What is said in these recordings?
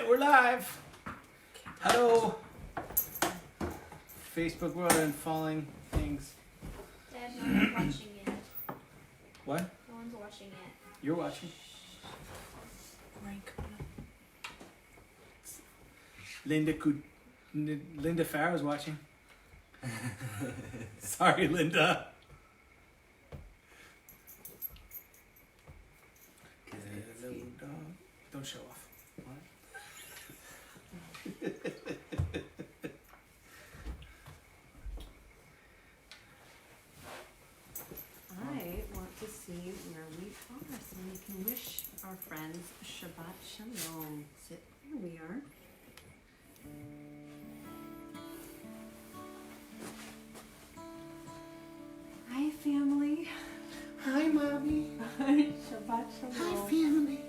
right, we're live. Hello. Facebook world and falling things. Dad, no one's watching it. What? No one's watching it. You're watching. Linda Farrow's watching. Sorry, Linda. Hello, dog. Don't show off. I want to see where we are so we can wish our friends Shabbat Shalom. So here we are. Hi, family. Hi, Mommy. Shabbat Shalom. Hi, family.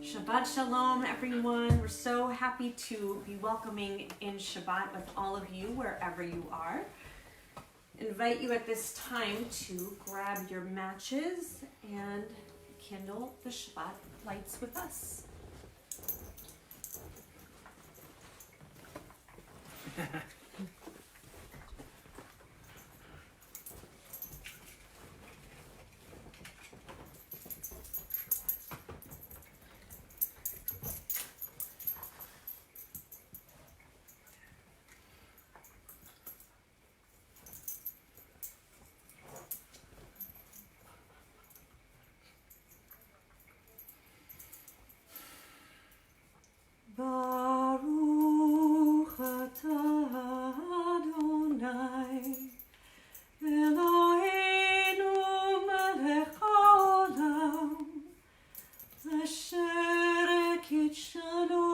Shabbat Shalom, everyone. We're so happy to be welcoming in Shabbat with all of you wherever you are. Invite you at this time to grab your matches and kindle the Shabbat lights with us. Baruch atah Adonai Eloheinu melech haolam asher kitshanu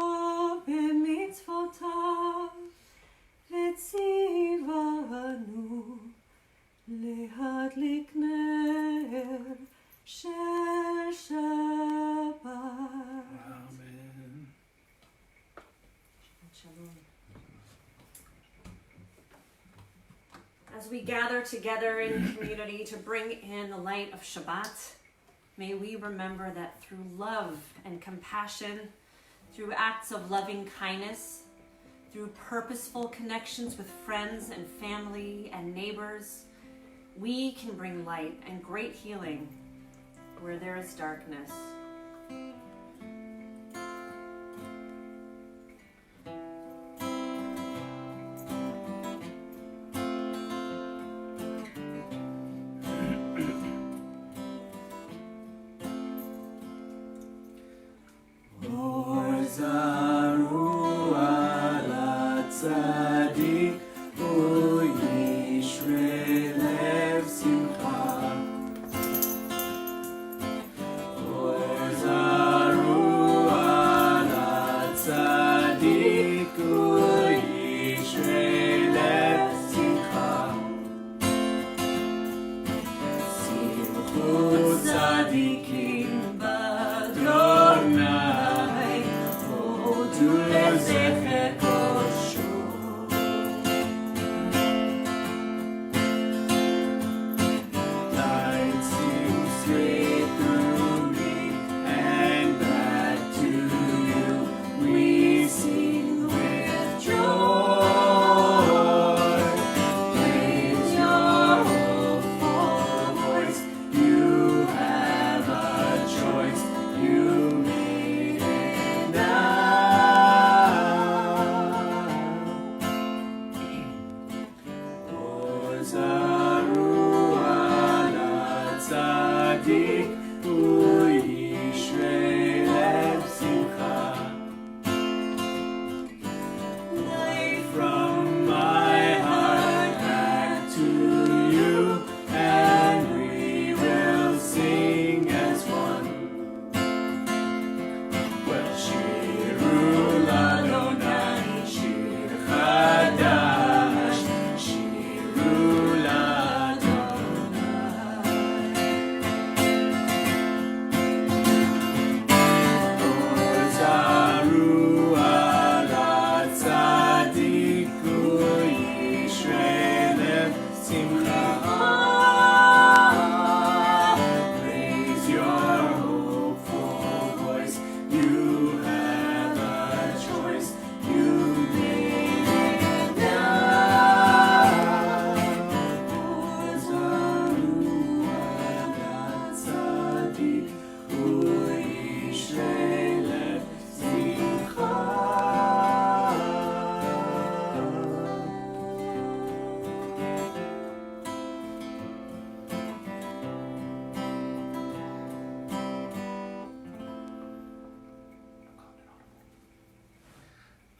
b'mitzvotav v'tzivanu lehadlik ner shel Shabbat. Amen. As we gather together in community to bring in the light of Shabbat, may we remember that through love and compassion, through acts of loving kindness, through purposeful connections with friends and family and neighbors, we can bring light and great healing where there is darkness. Simcha.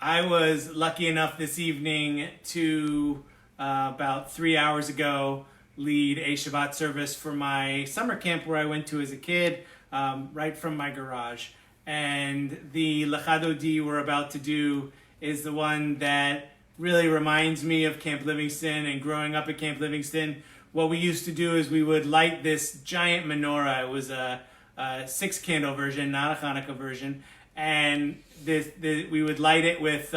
I was lucky enough this evening to, about 3 hours ago, lead a Shabbat service for my summer camp where I went to as a kid, right from my garage. And the Lecha Dodi we're about to do is the one that really reminds me of Camp Livingston and growing up at Camp Livingston. What we used to do is we would light this giant menorah. It was a 6-candle version, not a Hanukkah version. And we would light it with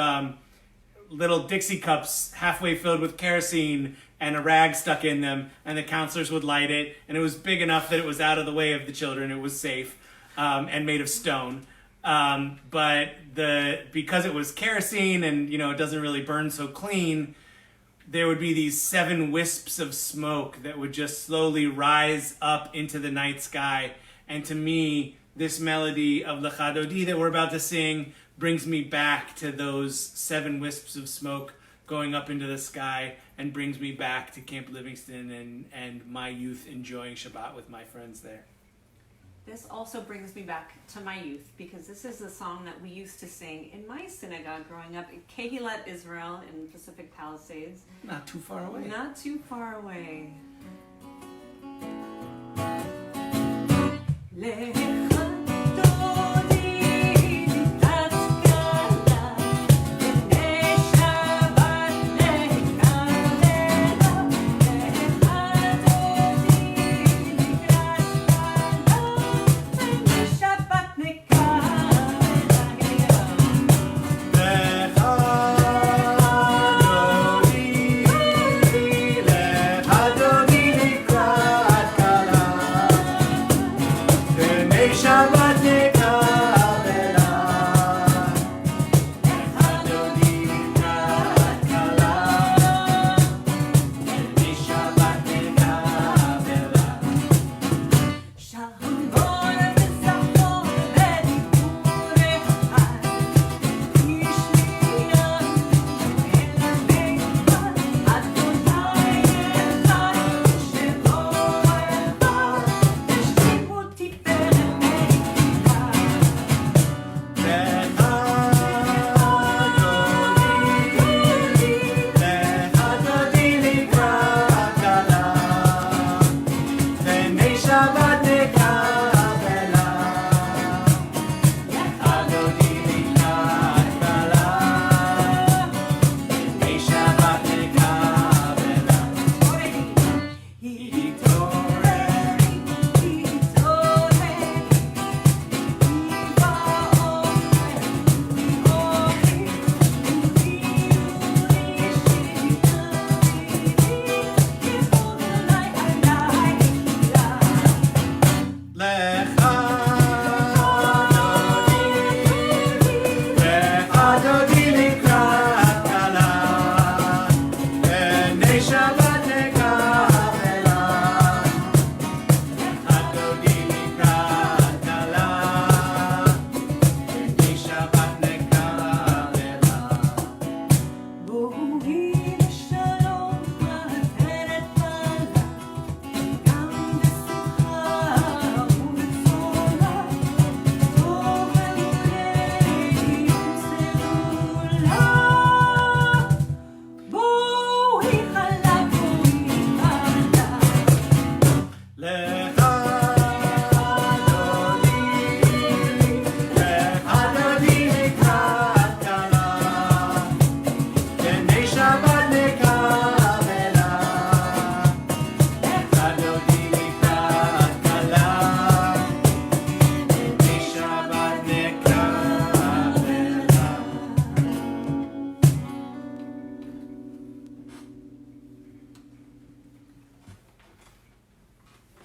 little Dixie cups halfway filled with kerosene and a rag stuck in them, and the counselors would light it, and it was big enough that it was out of the way of the children. It was safe, and made of stone. But because it was kerosene and it doesn't really burn so clean, there would be these 7 wisps of smoke that would just slowly rise up into the night sky. And to me, this melody of Lecha Dodi that we're about to sing brings me back to those 7 wisps of smoke going up into the sky, and brings me back to Camp Livingston and my youth enjoying Shabbat with my friends there. This also brings me back to my youth, because this is the song that we used to sing in my synagogue growing up in Kehilat Israel in Pacific Palisades. Not too far away. Not too far away.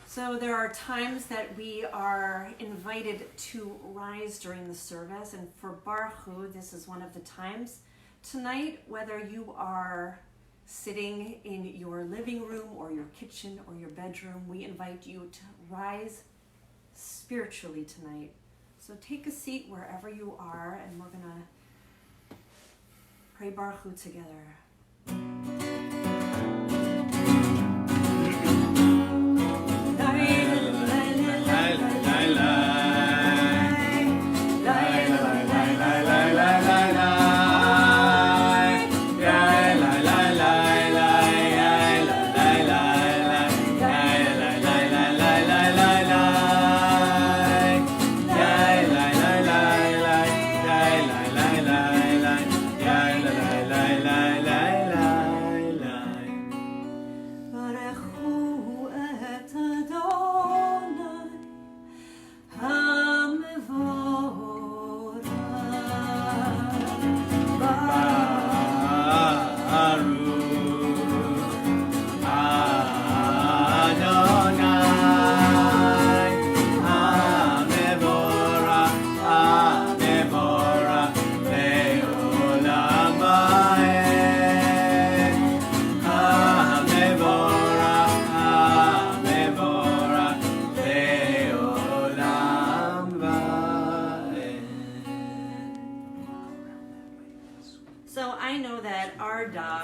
So there are times that we are invited to rise during the service, and for Baruch Hu, this is one of the times. Tonight, whether you are sitting in your living room or your kitchen or your bedroom, we invite you to rise spiritually tonight. So take a seat wherever you are, and we're going to pray Baruch Hu together.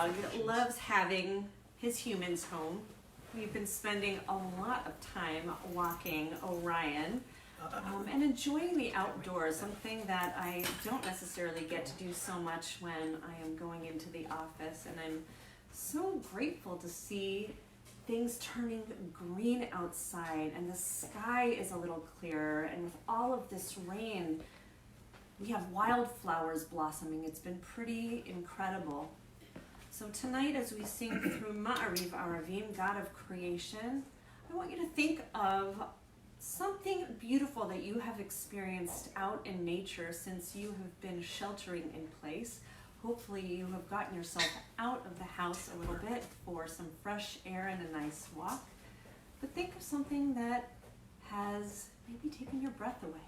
dog loves having his humans home. We've been spending a lot of time walking Orion and enjoying the outdoors, something that I don't necessarily get to do so much when I am going into the office. And I'm so grateful to see things turning green outside and the sky is a little clearer. And with all of this rain, we have wildflowers blossoming. It's been pretty incredible. So tonight, as we sing through Ma'ariv Aravim, God of Creation, I want you to think of something beautiful that you have experienced out in nature since you have been sheltering in place. Hopefully you have gotten yourself out of the house a little bit for some fresh air and a nice walk. But think of something that has maybe taken your breath away.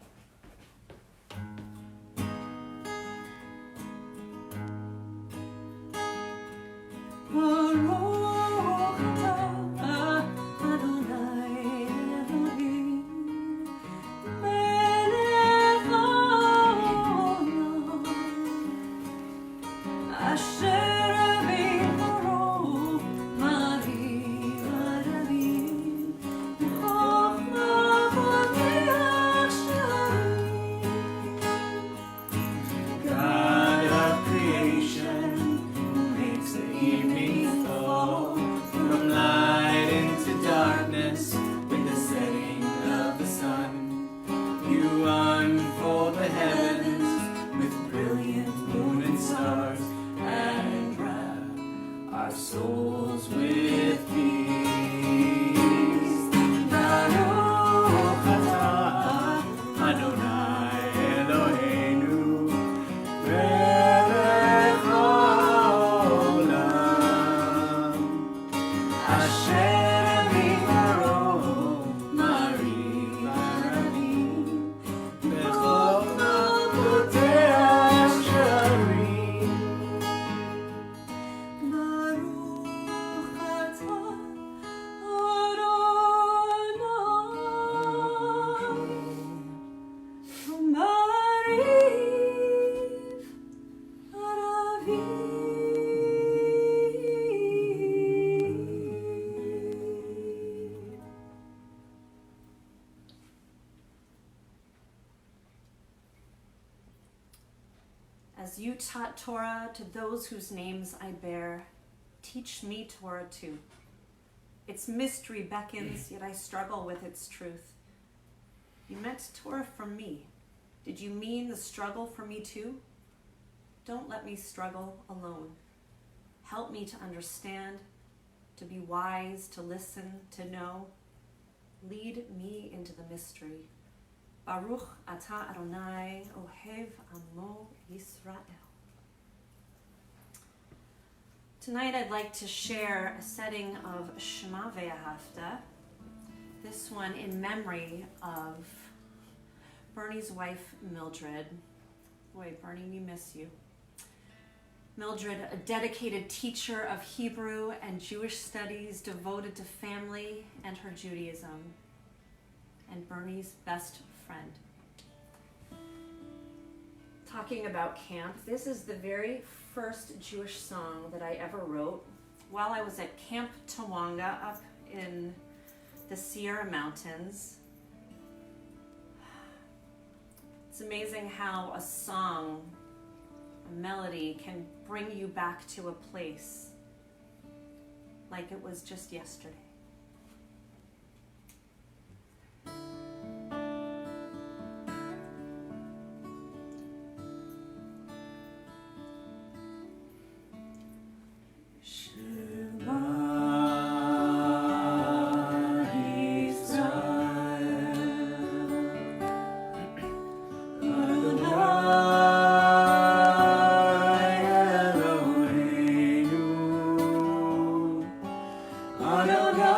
As you taught Torah to those whose names I bear, teach me Torah too. Its mystery beckons, yet I struggle with its truth. You meant Torah for me. Did you mean the struggle for me too? Don't let me struggle alone. Help me to understand, to be wise, to listen, to know. Lead me into the mystery. Baruch Ata Adonai Ohev Amo Yisrael. Tonight I'd like to share a setting of Shema Ve'ahavta, this one in memory of Bernie's wife, Mildred. Boy, Bernie, we miss you. Mildred, a dedicated teacher of Hebrew and Jewish studies, devoted to family and her Judaism, and Bernie's best friend. Talking about camp, this is the very first Jewish song that I ever wrote while I was at Camp Tawanga up in the Sierra Mountains. It's amazing how a song, a melody, can bring you back to a place like it was just yesterday. Adonai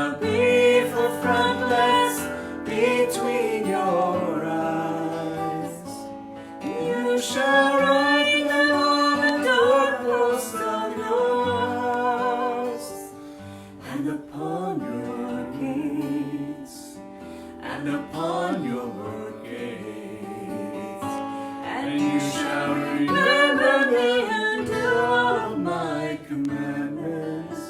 shall be for frontlets between your eyes. You shall write them on the doorposts of your house, and upon your gates, and upon your gates. And you shall remember me and do all my commandments,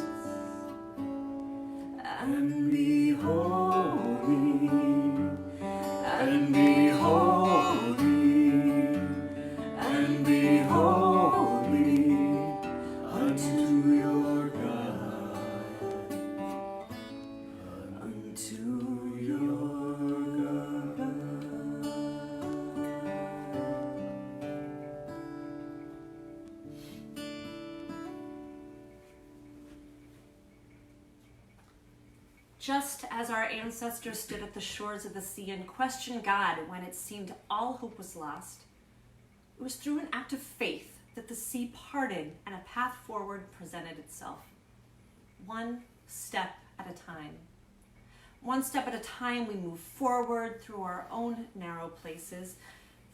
and be holy, and be holy, and be holy unto your God, unto your God. Just as our ancestors stood at the shores of the sea and questioned God when it seemed all hope was lost, it was through an act of faith that the sea parted and a path forward presented itself. One step at a time. One step at a time we move forward through our own narrow places,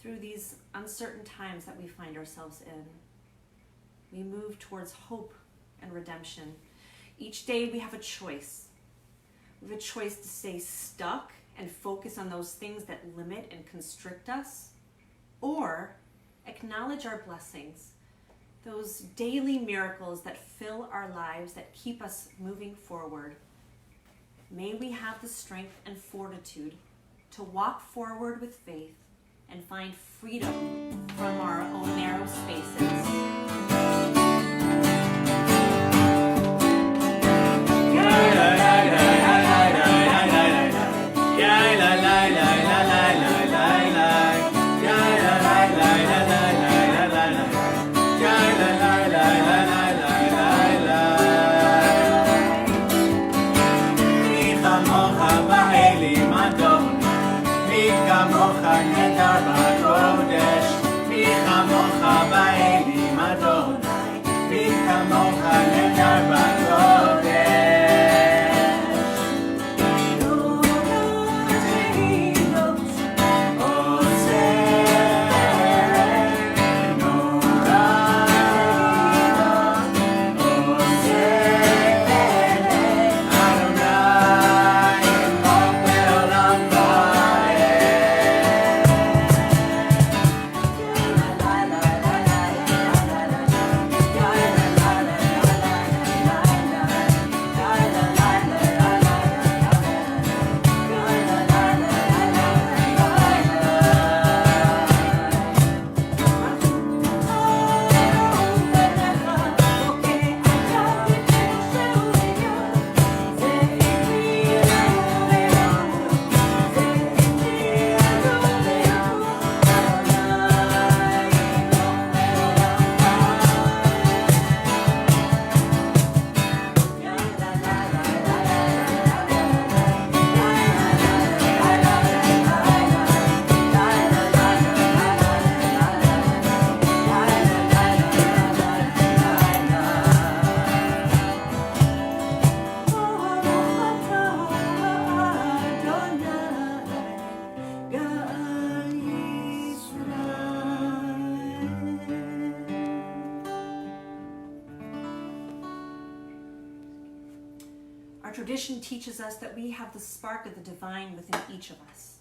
through these uncertain times that we find ourselves in. We move towards hope and redemption. Each day we have a choice. We have a choice to stay stuck and focus on those things that limit and constrict us, or acknowledge our blessings, those daily miracles that fill our lives, that keep us moving forward. May we have the strength and fortitude to walk forward with faith and find freedom from our own narrow spaces. Tradition teaches us that we have the spark of the divine within each of us.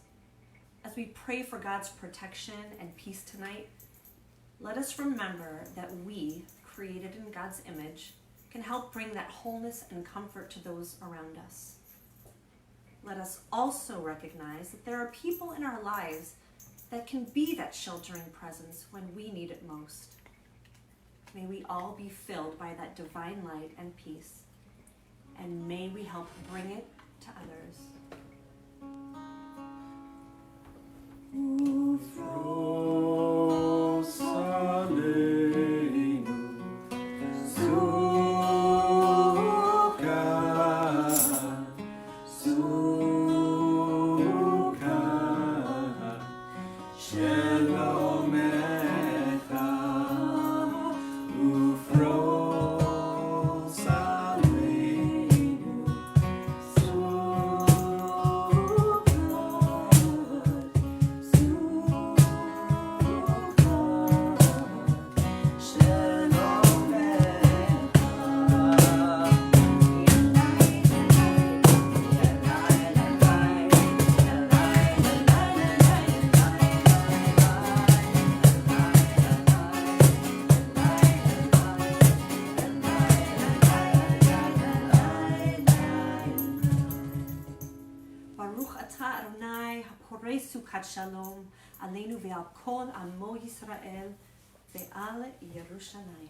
As we pray for God's protection and peace tonight, let us remember that we, created in God's image, can help bring that wholeness and comfort to those around us. Let us also recognize that there are people in our lives that can be that sheltering presence when we need it most. May we all be filled by that divine light and peace, and may we help bring it to others. Ufro Shukat Shalom Aleinu ve'al kol Amo Yisrael ve'al Yerushalayim.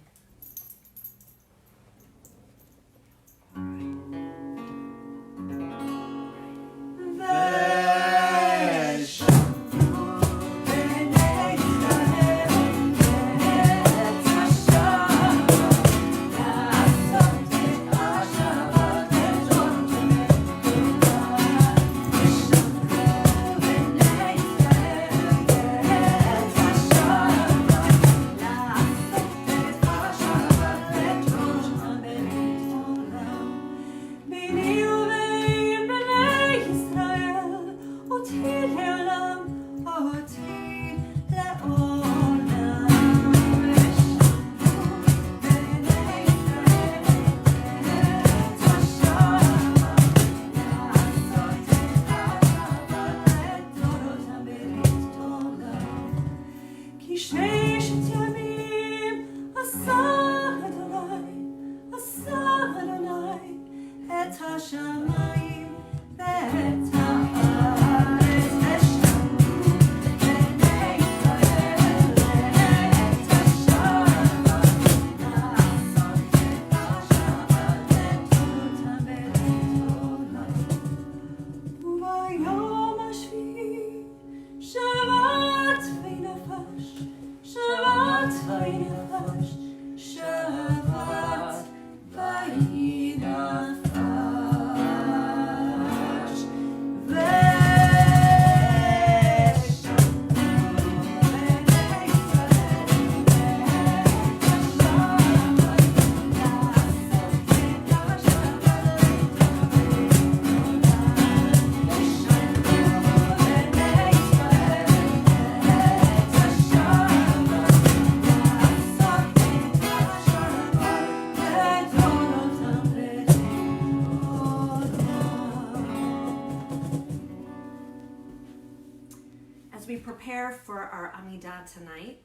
Prepare for our Amidah tonight,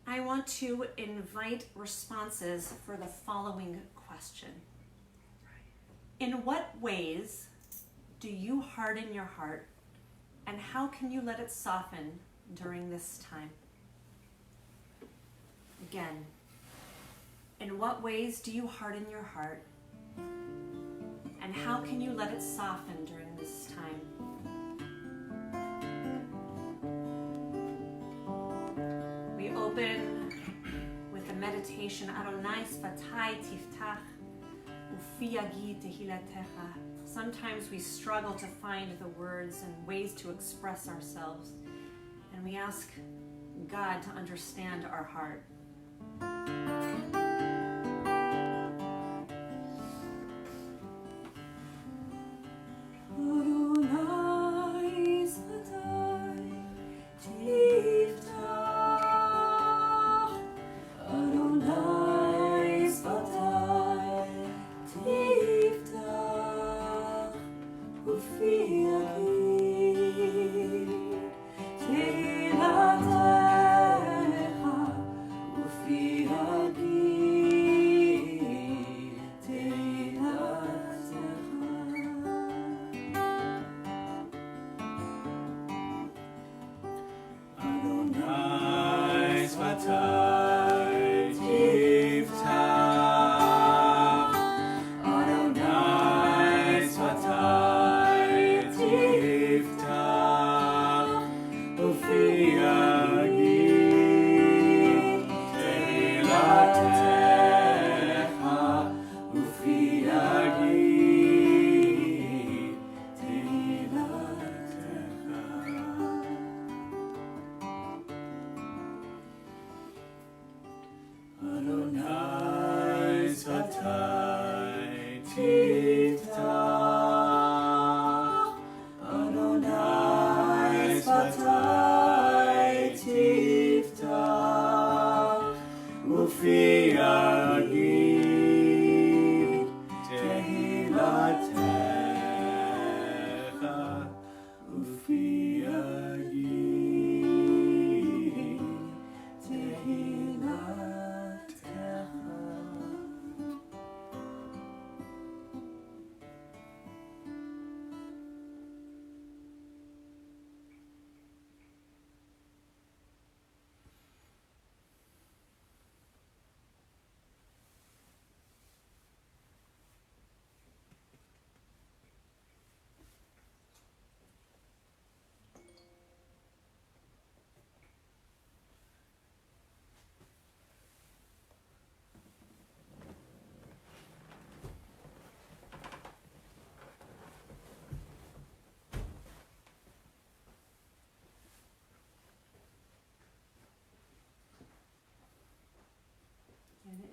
I want to invite responses for the following question. In what ways do you harden your heart, and how can you let it soften during this time? Again, in what ways do you harden your heart, and how can you let it soften during this time? We open with a meditation, Adonai Sfatai Tiftach, Ufi Yagi Tehilatecha. Sometimes we struggle to find the words and ways to express ourselves, and we ask God to understand our heart.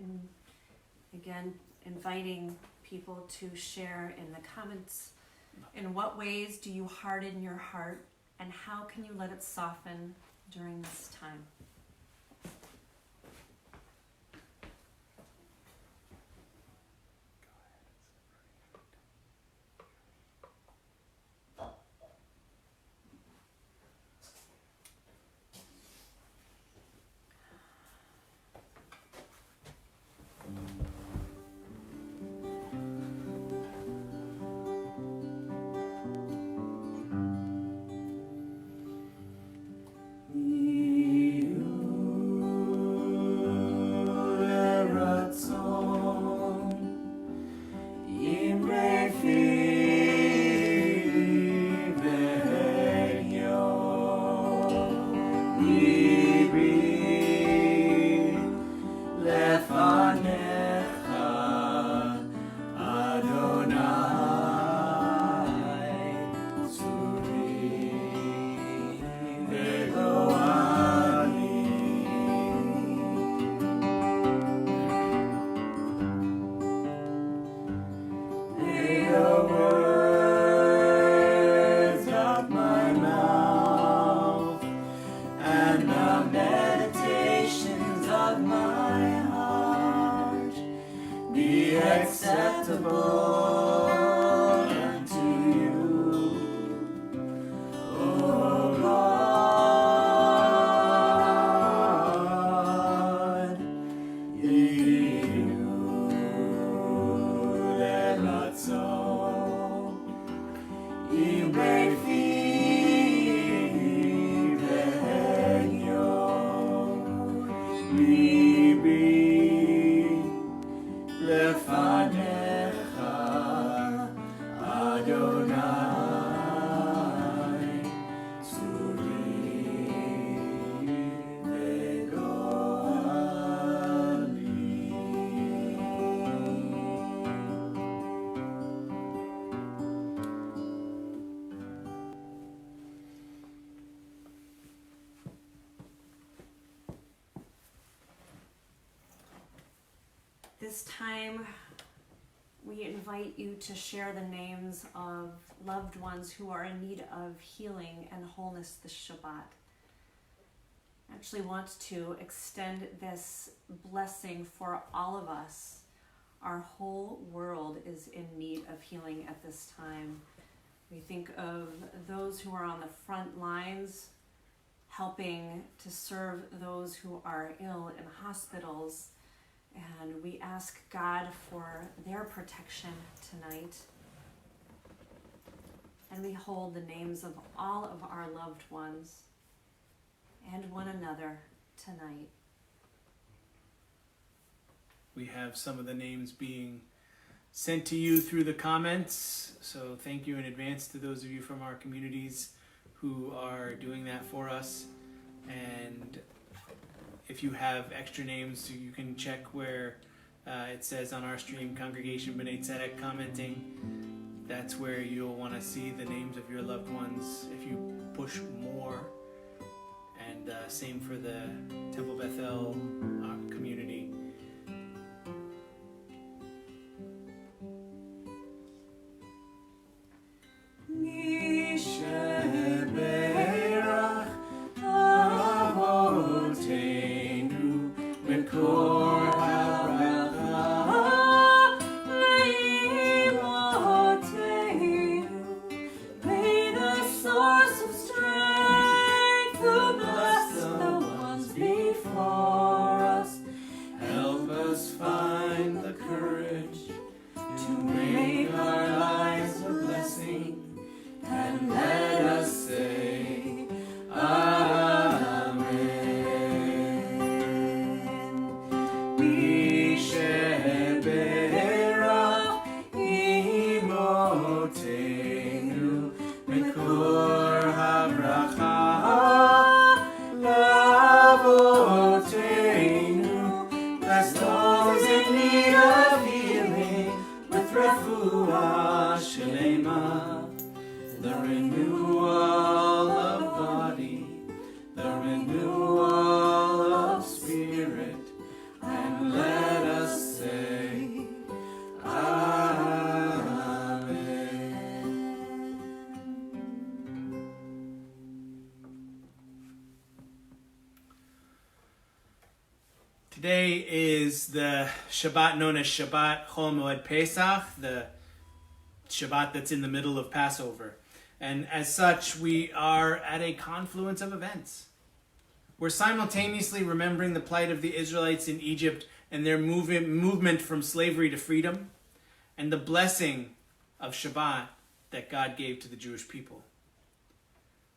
And again, inviting people to share in the comments, in what ways do you harden your heart, and how can you let it soften during this time? This time, we invite you to share the names of loved ones who are in need of healing and wholeness this Shabbat. I actually want to extend this blessing for all of us. Our whole world is in need of healing at this time. We think of those who are on the front lines, helping to serve those who are ill in hospitals. And we ask God for their protection tonight. And we hold the names of all of our loved ones and one another tonight. We have some of the names being sent to you through the comments. So thank you in advance to those of you from our communities who are doing that for us. And if you have extra names, you can check where it says on our stream, Congregation B'nai Tzedek commenting. That's where you'll want to see the names of your loved ones if you push more. And same for the Temple Bethel community. Let Today is the Shabbat known as Shabbat Chol Moed Pesach, the Shabbat that's in the middle of Passover. And as such, we are at a confluence of events. We're simultaneously remembering the plight of the Israelites in Egypt and their movement from slavery to freedom, and the blessing of Shabbat that God gave to the Jewish people.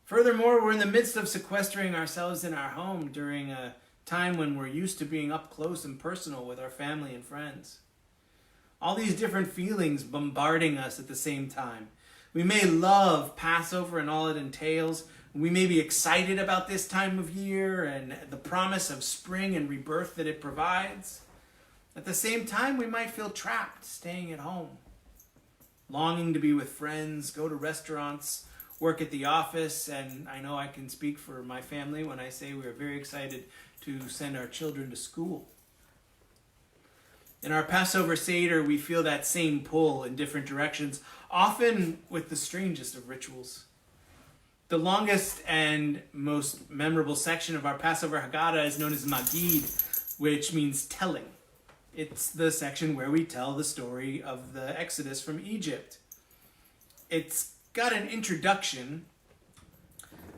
Furthermore, we're in the midst of sequestering ourselves in our home during a time when we're used to being up close and personal with our family and friends. All these different feelings bombarding us at the same time. We may love Passover and all it entails. We may be excited about this time of year and the promise of spring and rebirth that it provides. At the same time, we might feel trapped staying at home, longing to be with friends, go to restaurants, work at the office, and I know I can speak for my family when I say we are very excited to send our children to school. In our Passover Seder, we feel that same pull in different directions, often with the strangest of rituals. The longest and most memorable section of our Passover Haggadah is known as Magid, which means telling. It's the section where we tell the story of the Exodus from Egypt. It's got an introduction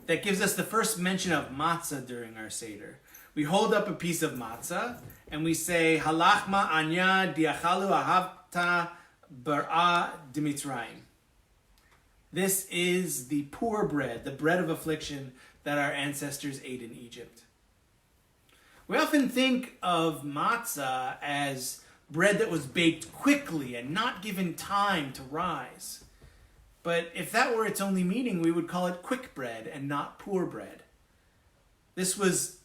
that gives us the first mention of matzah during our Seder. We hold up a piece of matzah and we say, Halachma anya diachalu ahavta bara dimitzrayim. This is the poor bread, the bread of affliction that our ancestors ate in Egypt. We often think of matzah as bread that was baked quickly and not given time to rise. But if that were its only meaning, we would call it quick bread and not poor bread. This was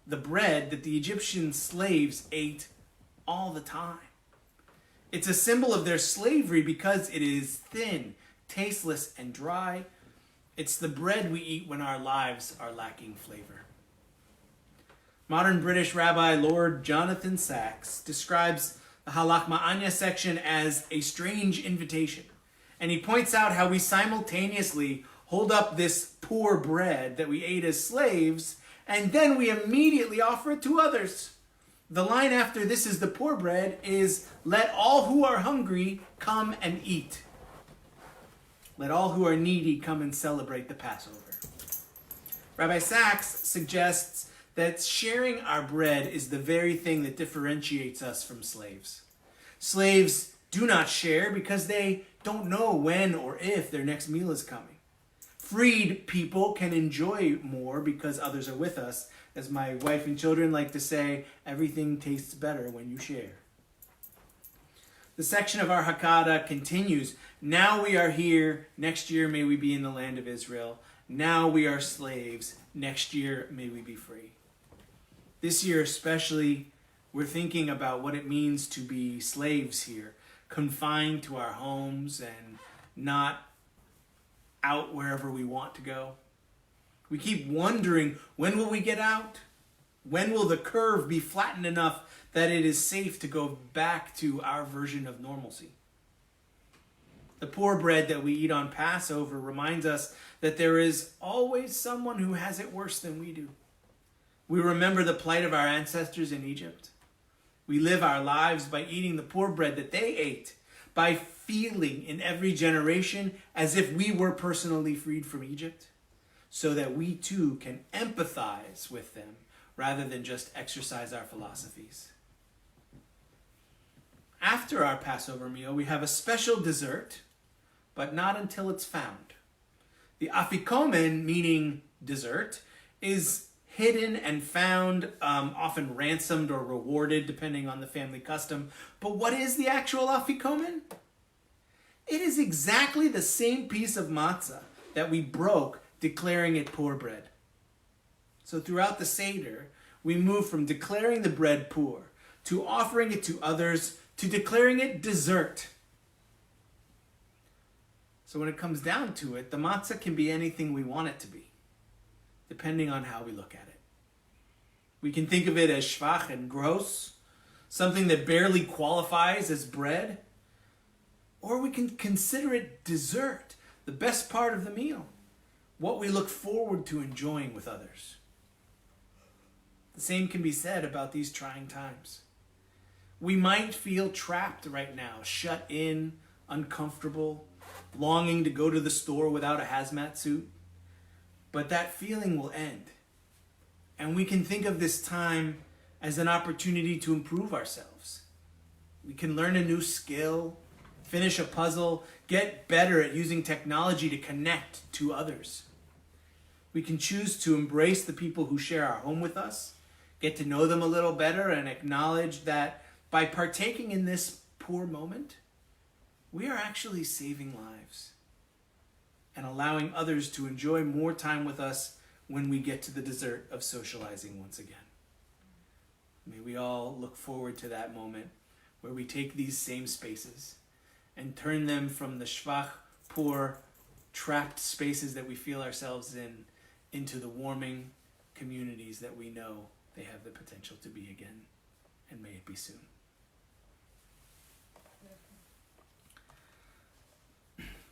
the bread that the Egyptian slaves ate all the time. It's a symbol of their slavery because it is thin, tasteless, and dry. It's the bread we eat when our lives are lacking flavor. Modern British Rabbi Lord Jonathan Sacks describes the Halach Ma'anya section as a strange invitation. And he points out how we simultaneously hold up this poor bread that we ate as slaves, and then we immediately offer it to others. The line after "this is the poor bread" is, "Let all who are hungry come and eat. Let all who are needy come and celebrate the Passover." Rabbi Sacks suggests that sharing our bread is the very thing that differentiates us from slaves. Slaves do not share because they don't know when or if their next meal is coming. Freed people can enjoy more because others are with us. As my wife and children like to say, everything tastes better when you share. The section of our Haggadah continues. Now we are here. Next year may we be in the land of Israel. Now we are slaves. Next year may we be free. This year especially, we're thinking about what it means to be slaves here, confined to our homes and not out wherever we want to go. We keep wondering, when will we get out? When will the curve be flattened enough that it is safe to go back to our version of normalcy? The poor bread that we eat on Passover reminds us that there is always someone who has it worse than we do. We remember the plight of our ancestors in Egypt. We live our lives by eating the poor bread that they ate, by feeling in every generation as if we were personally freed from Egypt, so that we too can empathize with them rather than just exercise our philosophies. After our Passover meal, we have a special dessert, but not until it's found. The afikomen, meaning dessert, is hidden and found, often ransomed or rewarded, depending on the family custom. But what is the actual afikomen? It is exactly the same piece of matzah that we broke, declaring it poor bread. So throughout the Seder, we move from declaring the bread poor, to offering it to others, to declaring it dessert. So when it comes down to it, the matzah can be anything we want it to be, depending on how we look at it. We can think of it as schwach and gross, something that barely qualifies as bread, or we can consider it dessert, the best part of the meal, what we look forward to enjoying with others. The same can be said about these trying times. We might feel trapped right now, shut in, uncomfortable, longing to go to the store without a hazmat suit. But that feeling will end. And we can think of this time as an opportunity to improve ourselves. We can learn a new skill, finish a puzzle, get better at using technology to connect to others. We can choose to embrace the people who share our home with us, get to know them a little better, and acknowledge that by partaking in this poor moment, we are actually saving lives and allowing others to enjoy more time with us when we get to the dessert of socializing once again. May we all look forward to that moment where we take these same spaces and turn them from the schwach, poor, trapped spaces that we feel ourselves in into the warming communities that we know they have the potential to be again. And may it be soon.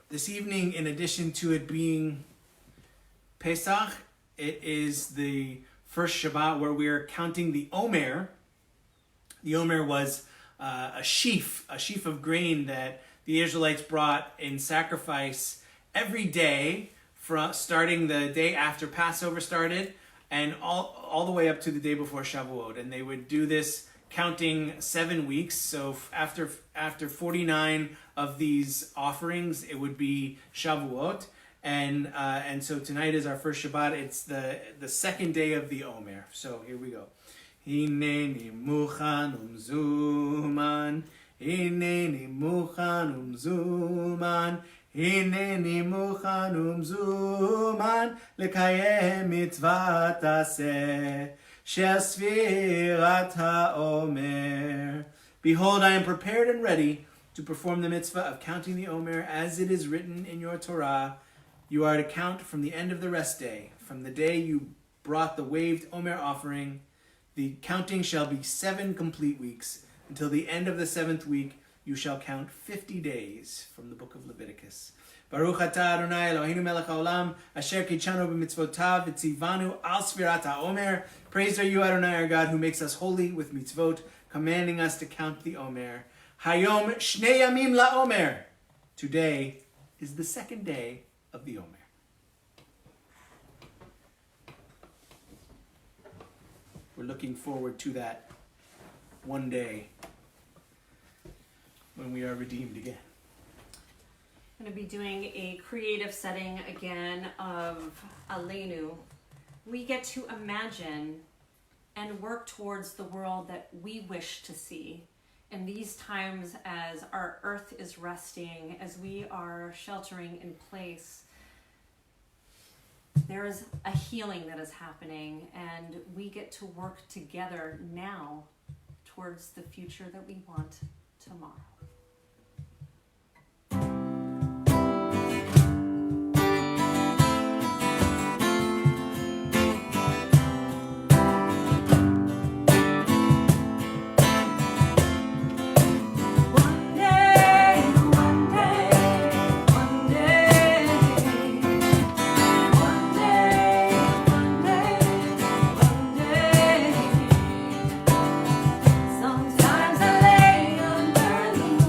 This evening, in addition to it being Pesach, it is the first Shabbat where we are counting the Omer. The Omer was a sheaf of grain that the Israelites brought in sacrifice every day, starting the day after Passover started and all the way up to the day before Shavuot. And they would do this counting 7 weeks. So after 49 of these offerings, it would be Shavuot. And so tonight is our first Shabbat. It's the second day of the Omer. So here we go. Hineni muchan umzuman, hineni muchan umzuman, hineni muchan umzuman, lekayem mitzvat aseh, shel sfirat haomer. Behold, I am prepared and ready to perform the mitzvah of counting the Omer as it is written in your Torah. You are to count from the end of the rest day, from the day you brought the waved Omer offering. The counting shall be 7 complete weeks. Until the end of the 7th week, you shall count 50 days, from the book of Leviticus. Baruch atah Adonai Eloheinu melech haolam, asher kitshanu b'mitzvotav v'tzivanu al sfirat haomer. Praised are you, Adonai, our God, who makes us holy with mitzvot, commanding us to count the Omer. Hayom shnei yamim la'omer. Today is the second day of the Omer. We're looking forward to that one day when we are redeemed again. I'm going to be doing a creative setting again of Aleinu. We get to imagine and work towards the world that we wish to see in these times as our earth is resting, as we are sheltering in place. There is a healing that is happening, and we get to work together now towards the future that we want tomorrow. Sometimes I lay under the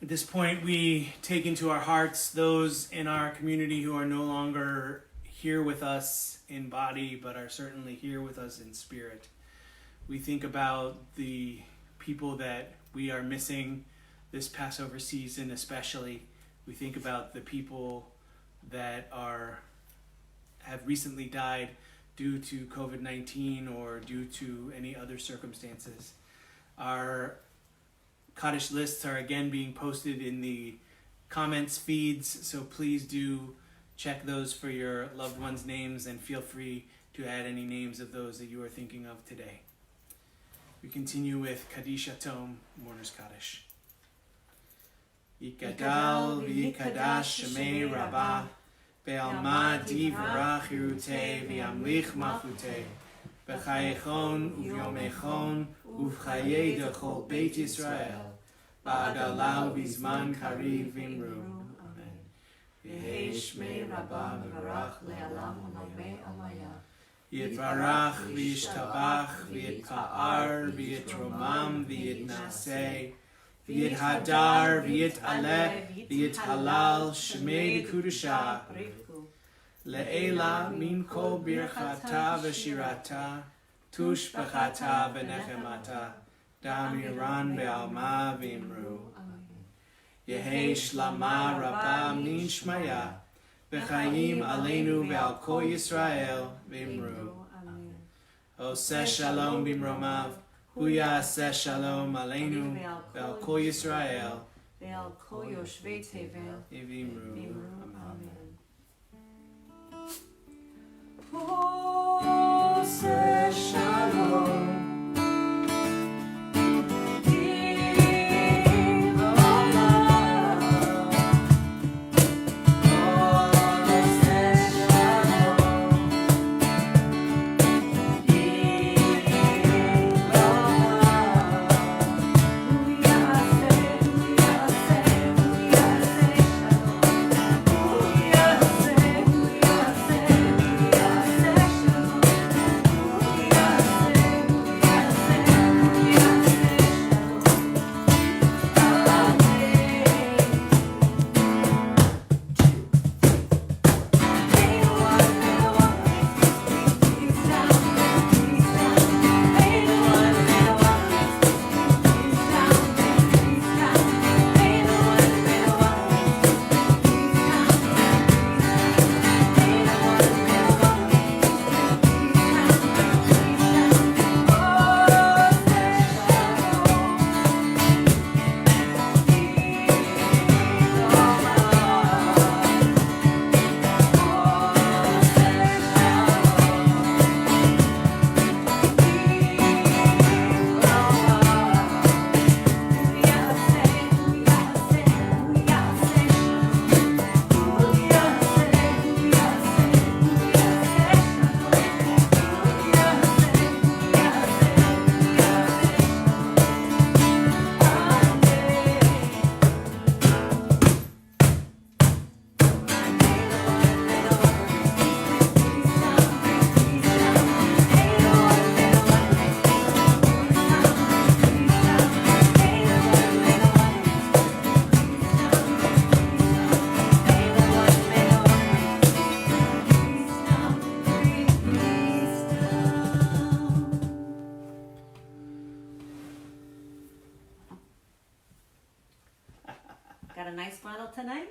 At this point, we take into our hearts those in our community who are no longer here with us in body, but are certainly here with us in spirit. We think about the people that we are missing this Passover season especially. We think about the people that have recently died due to COVID-19 or due to any other circumstances. Our Kaddish lists are again being posted in the comments feeds, so please do check those for your loved ones' names and feel free to add any names of those that you are thinking of today. We continue with Kaddish Atom, Mourner's Kaddish. Yikadal v'yikadash shemei Rabba Be'alma divrach hirutei v'yamlich malchutei B'chayechon uvyomechon uv'chayei dechol Beit Yisrael Ba'adalau b'zman kariv v'imru. Amen. V'hei shmei Rabba v'varach le'alam u'nomei amaya Yitvarach v'yishtabach v'yitpa'ar v'yitromam v'yitnaseh v'yithadar v'yitaleh v'yithalal shmei kudusha le'ela min kol birchata v'shirata tush b'chata v'nechemata damiran be'alma v'imru. Yehei shlama rabba min shmaya v'chayim aleinu ve'al kol Yisrael v'imru. Oseh shalom b'mromav hu ya'aseh shalom aleinu ve'al kol Yisrael ve'al kol yoshvei tevel v'imru. Amen. Oseh shalom. Got a nice smile tonight?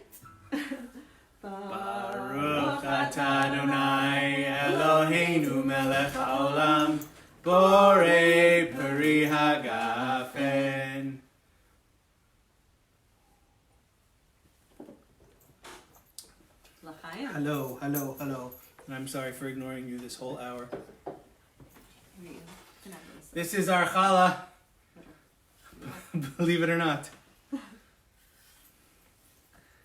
Baruch atah Adonai Eloheinu melech haolam borei peri hagafen. L'chaim. Hello, hello, hello. I'm sorry for ignoring you this whole hour. This is our challah, believe it or not.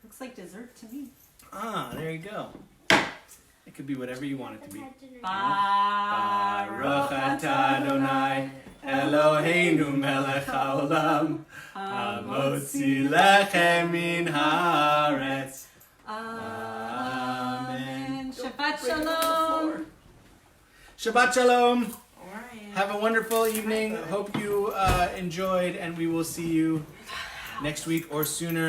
Looks like dessert to me. Ah, there you go. It could be whatever you want it to be. Baruch atah Adonai Eloheinu melech haolam hamotzi lechem min haaretz. Amen. Shabbat shalom. Shabbat shalom. Have a wonderful evening. Hope you enjoyed, and we will see you next week or sooner.